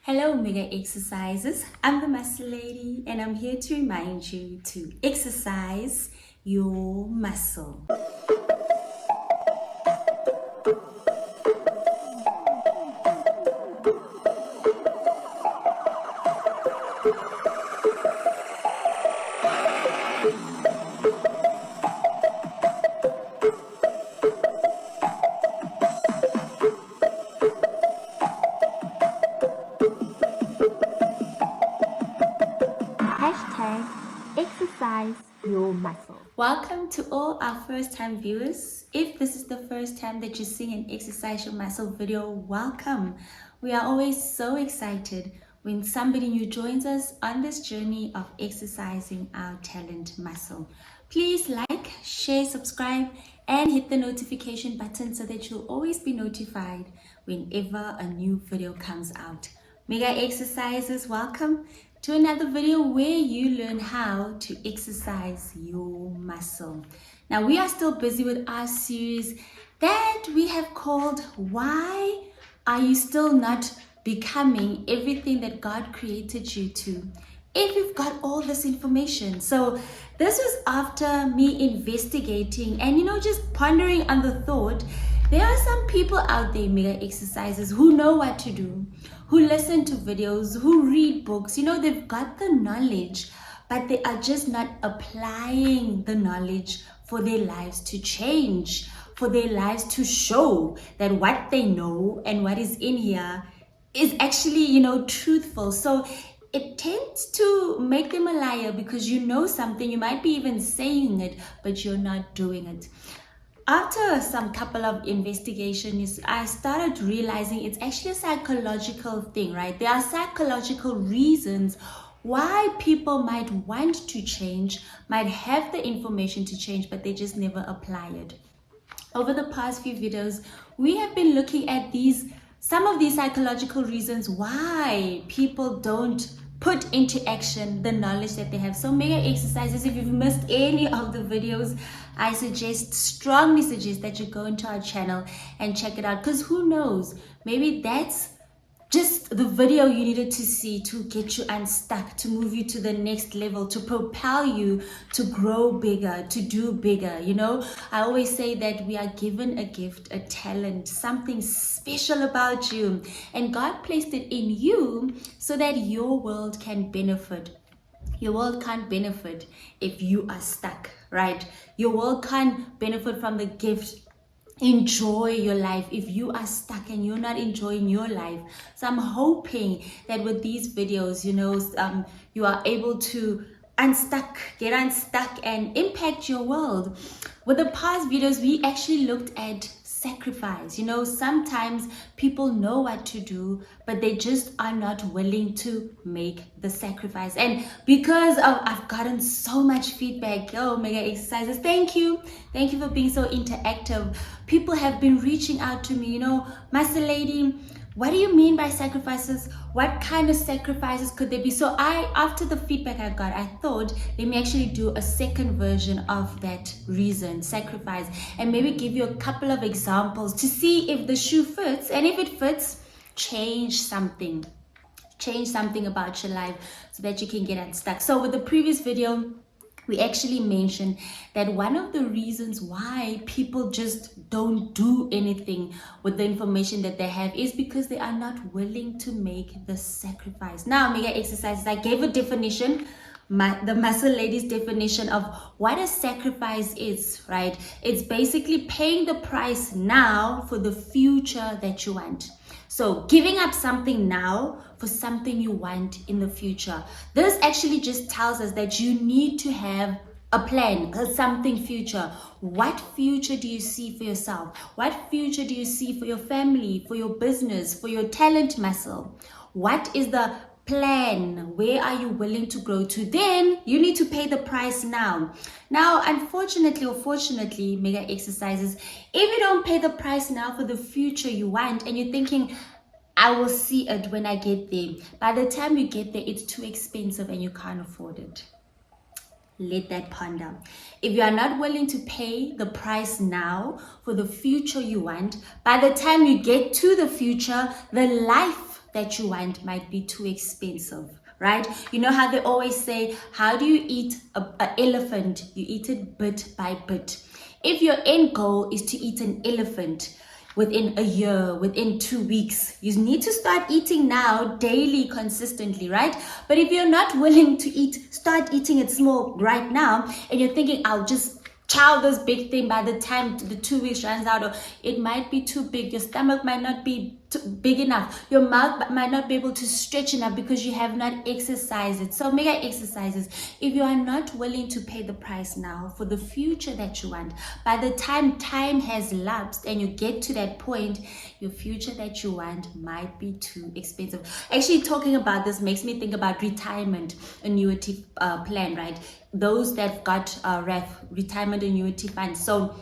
Hello, Mega Exercises. I'm the Muscle Lady, and I'm here to remind you to exercise your muscle. Exercise your muscle. Welcome to all our first-time viewers. If this is the first time that you're seeing an Exercise Your Muscle video, welcome. We are always so excited when somebody new joins us on this journey of exercising our talent muscle. Please like, share, subscribe, and hit the notification button so that you'll always be notified whenever a new video comes out. Mega Exercises, welcome to another video where you learn how to exercise your muscle. Now we are still busy with our series that we have called Why Are You Still Not Becoming Everything That God Created You to, if you've got all this information. So this was after me investigating and just pondering on the thought, there are some people out there, Mega Exercises, who know what to do, who listen to videos, who read books. They've got the knowledge, but they are just not applying the knowledge for their lives to change, for their lives to show that what they know and what is in here is actually, truthful. So it tends to make them a liar because you know something, you might be even saying it, but you're not doing it. After some couple of investigations, I started realizing it's actually a psychological thing, right? There are psychological reasons why people might want to change, might have the information to change, but they just never apply it. Over the past few videos, we have been looking at some of these psychological reasons why people don't put into action the knowledge that they have. So Mega Exercises, if you've missed any of the videos, I strongly suggest that you go into our channel and check it out, because who knows, maybe that's just the video you needed to see to get you unstuck, to move you to the next level, to propel you to grow bigger, to do bigger. I always say that we are given a gift, a talent, something special about you, and God placed it in you so that your world can benefit. Your world can't benefit if you are stuck, right? Your world can't benefit from the gift, enjoy your life, if you are stuck and you're not enjoying your life. So I'm hoping that with these videos, you are able to get unstuck and impact your world. With the past videos, we actually looked at sacrifice. Sometimes people know what to do, but they just are not willing to make the sacrifice. And because I've gotten so much feedback, Mega Exercises, thank you for being so interactive. People have been reaching out to me, Muscle Lady, what do you mean by sacrifices? What kind of sacrifices could there be? So after the feedback I got, I thought, let me actually do a second version of that reason, sacrifice, and maybe give you a couple of examples to see if the shoe fits. And if it fits, change something about your life so that you can get unstuck. So with the previous video, we actually mentioned that one of the reasons why people just don't do anything with the information that they have is because they are not willing to make the sacrifice. Now, Mega Exercises, I gave a definition, the Muscle Lady's definition of what a sacrifice is, right? It's basically paying the price now for the future that you want. So giving up something now for something you want in the future. This actually just tells us that you need to have a plan, something future. What future do you see for yourself? What future do you see for your family, for your business, for your talent muscle? What is the plan? Where are you willing to grow to? Then you need to pay the price now. Now, unfortunately or fortunately, Mega Exercises, if you don't pay the price now for the future you want, and you're thinking, I will see it when I get there, by the time you get there, it's too expensive and you can't afford it. Let that ponder. If you are not willing to pay the price now for the future you want, by the time you get to the future, the life that you want might be too expensive, right? You know how they always say, how do you eat an elephant? You eat it bit by bit. If your end goal is to eat an elephant within a year, within 2 weeks, you need to start eating now, daily, consistently, right? But if you're not willing to start eating it small right now, and you're thinking, I'll just chow this big thing by the time the 2 weeks runs out, or it might be too big, your stomach might not be big enough, your mouth might not be able to stretch enough because you have not exercised it. So mega exercises, if you are not willing to pay the price now for the future that you want, by the time time has lapsed and you get to that point, your future that you want might be too expensive. Actually, talking about this makes me think about retirement annuity plan, right? Those that got retirement annuity funds. So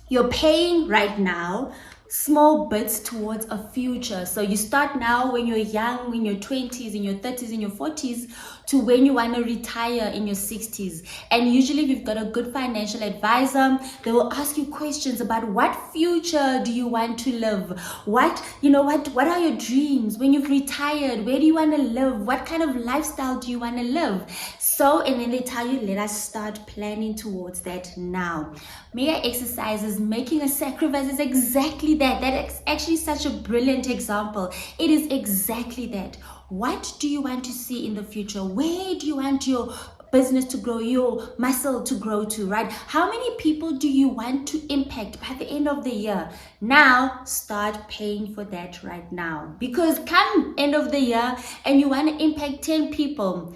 you're paying right now small bits towards a future. So you start now when you're young, in your 20s, in your 30s, in your 40s, to when you want to retire in your 60s. And usually if you've got a good financial advisor, they will ask you questions about what future do you want to live? What are your dreams? When you've retired, where do you want to live? What kind of lifestyle do you want to live? So, and then they tell you, let us start planning towards that now. Mega exercises, making a sacrifice is exactly that. That is actually such a brilliant example. It is exactly that. What do you want to see in the future? Where do you want your business to grow, your muscle to grow to, right? How many people do you want to impact by the end of the year? Now, start paying for that right now. Because come end of the year and you want to impact 10 people,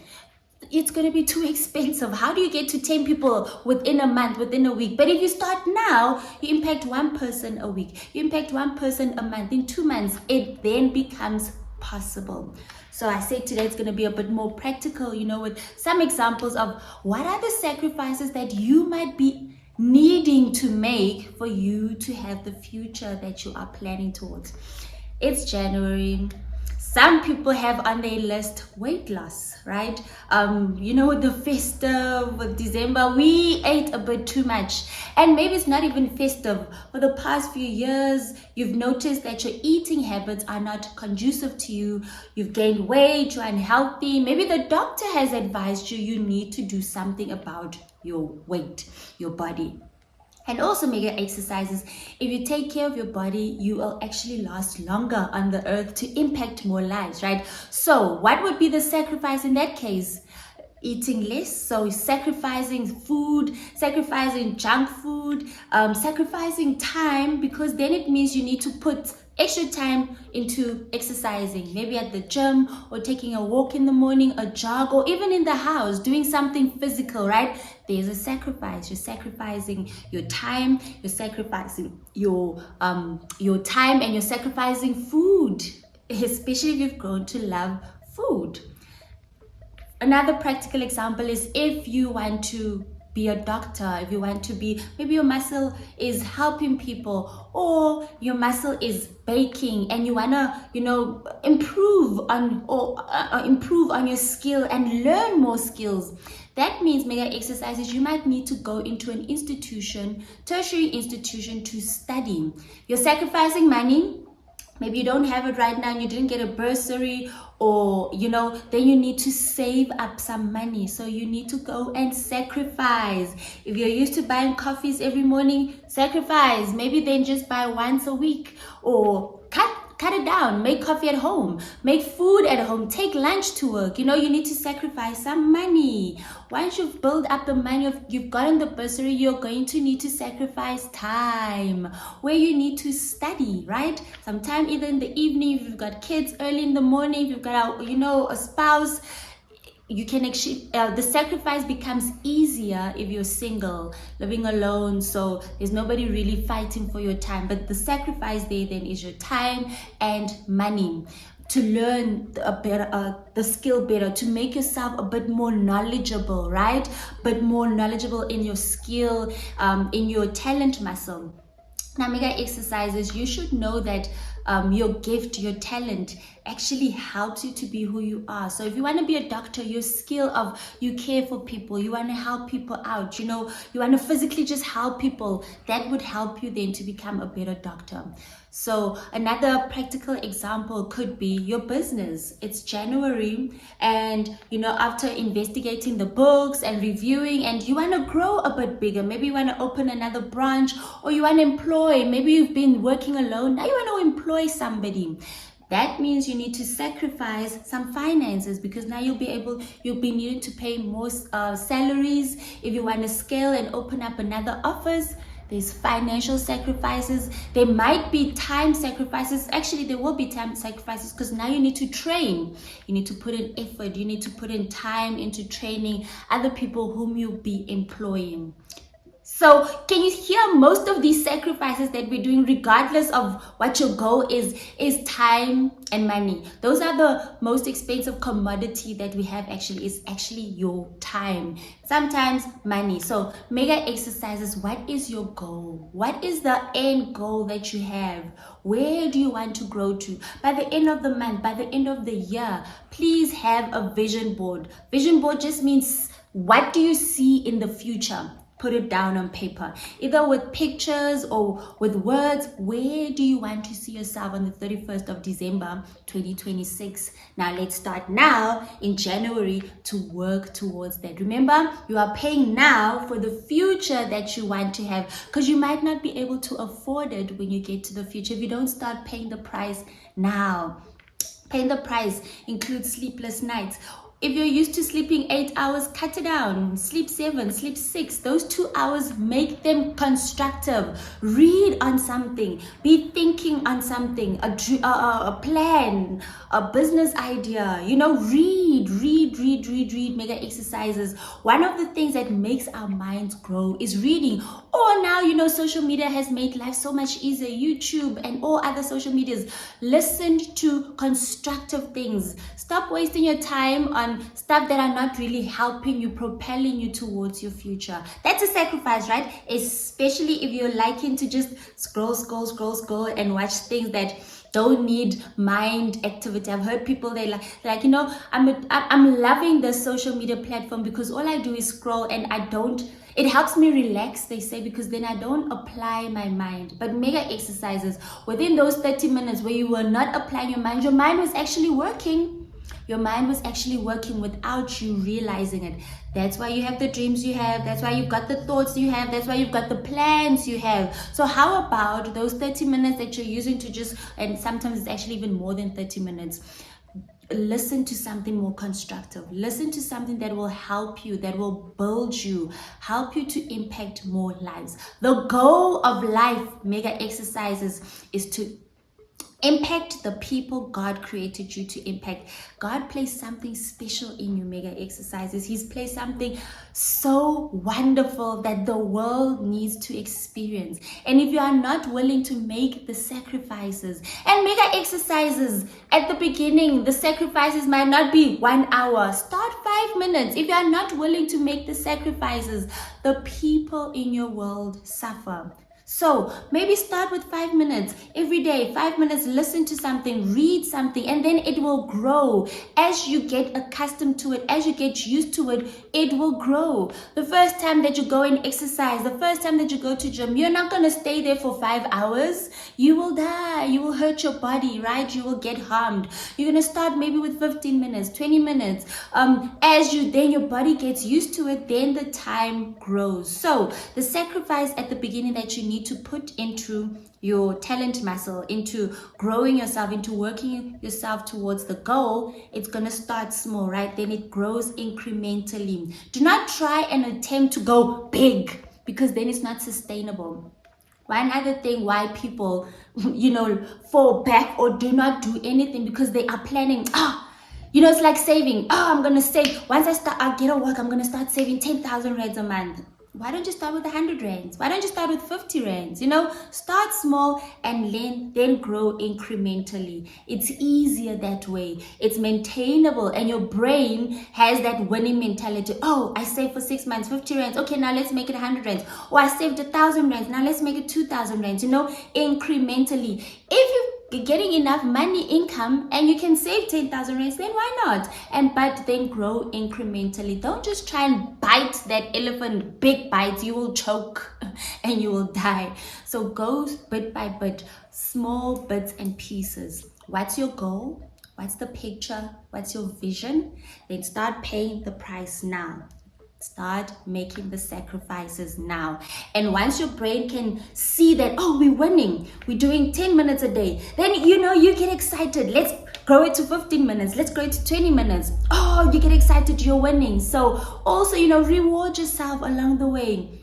it's going to be too expensive. How do you get to 10 people within a month, within a week? But if you start now, you impact one person a week, you impact one person a month. In 2 months, it then becomes possible. So I say today it's going to be a bit more practical, with some examples of what are the sacrifices that you might be needing to make for you to have the future that you are planning towards. It's January. Some people have on their list weight loss, right? With the festive, with December, we ate a bit too much. And maybe it's not even festive. For the past few years, you've noticed that your eating habits are not conducive to you. You've gained weight, you're unhealthy. Maybe the doctor has advised you need to do something about your weight, your body. And also mega exercises. If you take care of your body, you will actually last longer on the earth to impact more lives, right? So what would be the sacrifice in that case? Eating less, so sacrificing food, sacrificing junk food, sacrificing time, because then it means you need to put extra time into exercising, maybe at the gym or taking a walk in the morning, a jog, or even in the house doing something physical, right? There's a sacrifice. You're sacrificing your time, you're sacrificing your time, and you're sacrificing food, especially if you've grown to love food. Another practical example is if you want to be a doctor, if you want to be, maybe your muscle is helping people, or your muscle is baking and you want to, improve on your skill and learn more skills. That means mega exercises, you might need to go into an institution, tertiary institution, to study. You're sacrificing money. Maybe you don't have it right now and you didn't get a bursary, or then you need to save up some money. So you need to go and sacrifice. If you're used to buying coffees every morning, sacrifice. Maybe then just buy once a week, or cut it down. Make coffee at home, make food at home, take lunch to work. You need to sacrifice some money. Once you've built up the money, you've gotten the bursary, you're going to need to sacrifice time where you need to study, right? Sometime either in the evening, if you've got kids, early in the morning, if you've got a spouse, you can actually, the sacrifice becomes easier if you're single, living alone, so there's nobody really fighting for your time. But the sacrifice there then is your time and money to learn the skill better, to make yourself a bit more knowledgeable, right? But more knowledgeable in your skill, in your talent muscle. Now, mega exercises, you should know that your gift, your talent actually helps you to be who you are. So if you want to be a doctor, your skill of you care for people, you want to help people out, you want to physically just help people, that would help you then to become a better doctor. So another practical example could be your business. It's January, and after investigating the books and reviewing, and you want to grow a bit bigger. Maybe you want to open another branch, or you want to employ. Maybe you've been working alone. Now you want to employ somebody. That means you need to sacrifice some finances, because now you'll be needing to pay more salaries. If you want to scale and open up another office, there's financial sacrifices. There might be time sacrifices. Actually, there will be time sacrifices, because now you need to train. You need to put in effort. You need to put in time into training other people whom you'll be employing. So can you hear most of these sacrifices that we're doing, regardless of what your goal is time and money. Those are the most expensive commodity that we have is actually your time. Sometimes money. So mega exercises, what is your goal? What is the end goal that you have? Where do you want to grow to? By the end of the month, by the end of the year, please have a vision board. Vision board just means, what do you see in the future? Put it down on paper, either with pictures or with words. Where do you want to see yourself on the 31st of December 2026? Now let's start now in January to work towards that. Remember, you are paying now for the future that you want to have, because you might not be able to afford it when you get to the future if you don't start paying the price now. Paying the price includes sleepless nights. If you're used to sleeping 8 hours, cut it down. Sleep 7, sleep 6. Those 2 hours, make them constructive. Read on something. Be thinking on something. A plan, a business idea. Read mega exercises. One of the things that makes our minds grow is reading. Or now, social media has made life so much easier. YouTube and all other social medias. Listen to constructive things. Stop wasting your time on stuff that are not really helping you, propelling you towards your future. That's a sacrifice, right? Especially if you're liking to just scroll and watch things that don't need mind activity. I've heard people, they I'm loving the social media platform because all I do is scroll, and it helps me relax, they say, because then I don't apply my mind. But mega exercises, within those 30 minutes where you were not applying your mind was actually working. Your mind was actually working without you realizing it. That's why you have the dreams you have. That's why you've got the thoughts you have. That's why you've got the plans you have. So how about those 30 minutes that you're using to and sometimes it's actually even more than 30 minutes. Listen to something more constructive. Listen to something that will help you, that will build you, help you to impact more lives. The goal of life, mega exercises, is to impact the people God created you to impact. God placed something special in you, mega exercises. He's placed something so wonderful that the world needs to experience. And if you are not willing to make the sacrifices, and mega exercises, at the beginning, the sacrifices might not be 1 hour. Start 5 minutes. If you are not willing to make the sacrifices, the people in your world suffer. So maybe start with 5 minutes every day, 5 minutes, listen to something, read something, and then it will grow. As you get accustomed to it, as you get used to it, it will grow. The first time that you go and exercise, the first time that you go to gym, you're not going to stay there for 5 hours. You will die. You will hurt your body, right? You will get harmed. You're going to start maybe with 15 minutes, 20 minutes. Then your body gets used to it, then the time grows. So the sacrifice at the beginning that you need to put into your talent muscle, into growing yourself, into working yourself towards the goal, it's going to start small, right? Then it grows incrementally. Do not try and attempt to go big, because then it's not sustainable. One other thing why people, fall back or do not do anything, because they are planning, it's like saving. I'm going to save. Once I get a work, I'm going to start saving 10,000 rands a month. Why don't you start with 100 rands? Why don't you start with 50 rands? Start small and then grow incrementally. It's easier that way. It's maintainable, and your brain has that winning mentality. Oh, I saved for 6 months, 50 rands. Okay, now let's make it 100 rands. Or I saved 1,000 rands. Now let's make it 2,000 rands. Incrementally. If you're getting enough money income and you can save 10,000 rands, then why not? But then grow incrementally. Don't just try and bite that elephant, big bites. You will choke and you will die. So go bit by bit, small bits and pieces. What's your goal? What's the picture? What's your vision? Then start paying the price now. Start making the sacrifices now. And once your brain can see that, oh, we're winning, we're doing 10 minutes a day, then you get excited. Let's grow it to 15 minutes. Let's grow it to 20 minutes. Oh, you get excited, you're winning. So also, reward yourself along the way.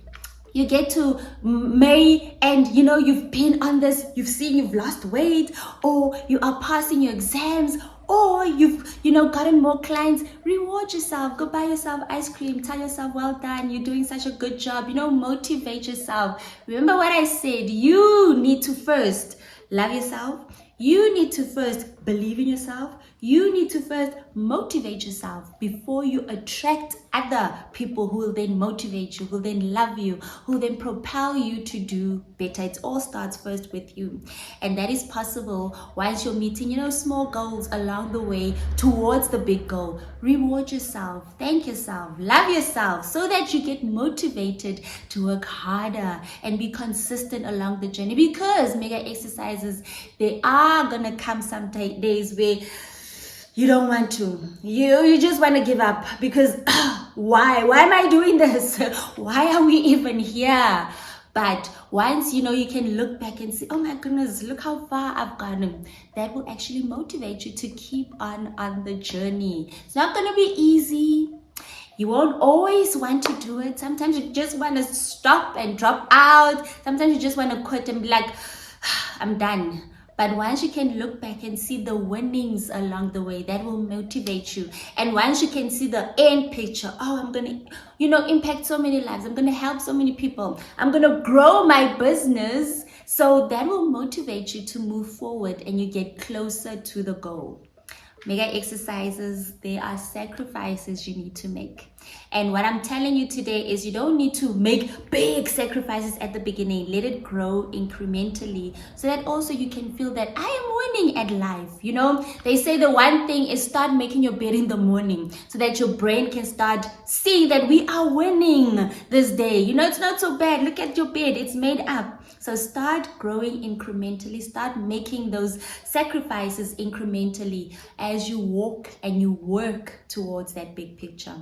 You get to May and you've been on this, you've lost weight, or you are passing your exams, or you've gotten more clients. Reward yourself. Go buy yourself ice cream. Tell yourself, well done, you're doing such a good job. Motivate yourself. Remember what I said, you need to first love yourself. You need to first believe in yourself. You need to first motivate yourself before you attract other people who will then motivate you, who will then love you, who will then propel you to do better. It all starts first with you. And that is possible once you're meeting, small goals along the way towards the big goal. Reward yourself, thank yourself, love yourself so that you get motivated to work harder and be consistent along the journey. Because mega exercises, they are gonna come some days where you don't want to. You just want to give up because why am I doing this? Why are we even here? But once you can look back and say, oh my goodness, look how far I've gone, that will actually motivate you to keep on the journey. It's not going to be easy. You won't always want to do it. Sometimes you just want to stop and drop out. Sometimes you just want to quit and be like, I'm done. But once you can look back and see the winnings along the way, that will motivate you. And once you can see the end picture, oh, I'm going to, impact so many lives. I'm going to help so many people. I'm going to grow my business. So that will motivate you to move forward and you get closer to the goal. Mega exercises, there are sacrifices you need to make. And what I'm telling you today is you don't need to make big sacrifices at the beginning. Let it grow incrementally so that also you can feel that I am winning at life. They say the one thing is start making your bed in the morning so that your brain can start seeing that we are winning this day. It's not so bad. Look at your bed. It's made up. So start growing incrementally. Start making those sacrifices incrementally as you walk and you work towards that big picture.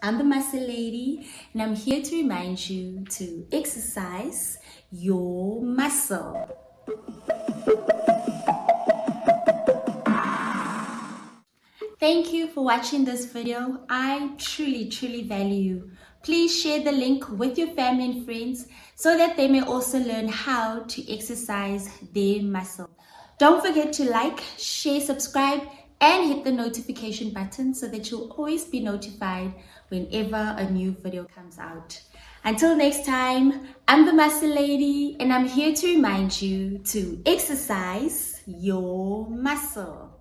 I'm the Muscle Lady, and I'm here to remind you to exercise your muscle. Thank you for watching this video. I truly, truly value you. Please share the link with your family and friends so that they may also learn how to exercise their muscle. Don't forget to like, share, subscribe, and hit the notification button so that you'll always be notified whenever a new video comes out. Until next time, I'm the Muscle Lady, and I'm here to remind you to exercise your muscle.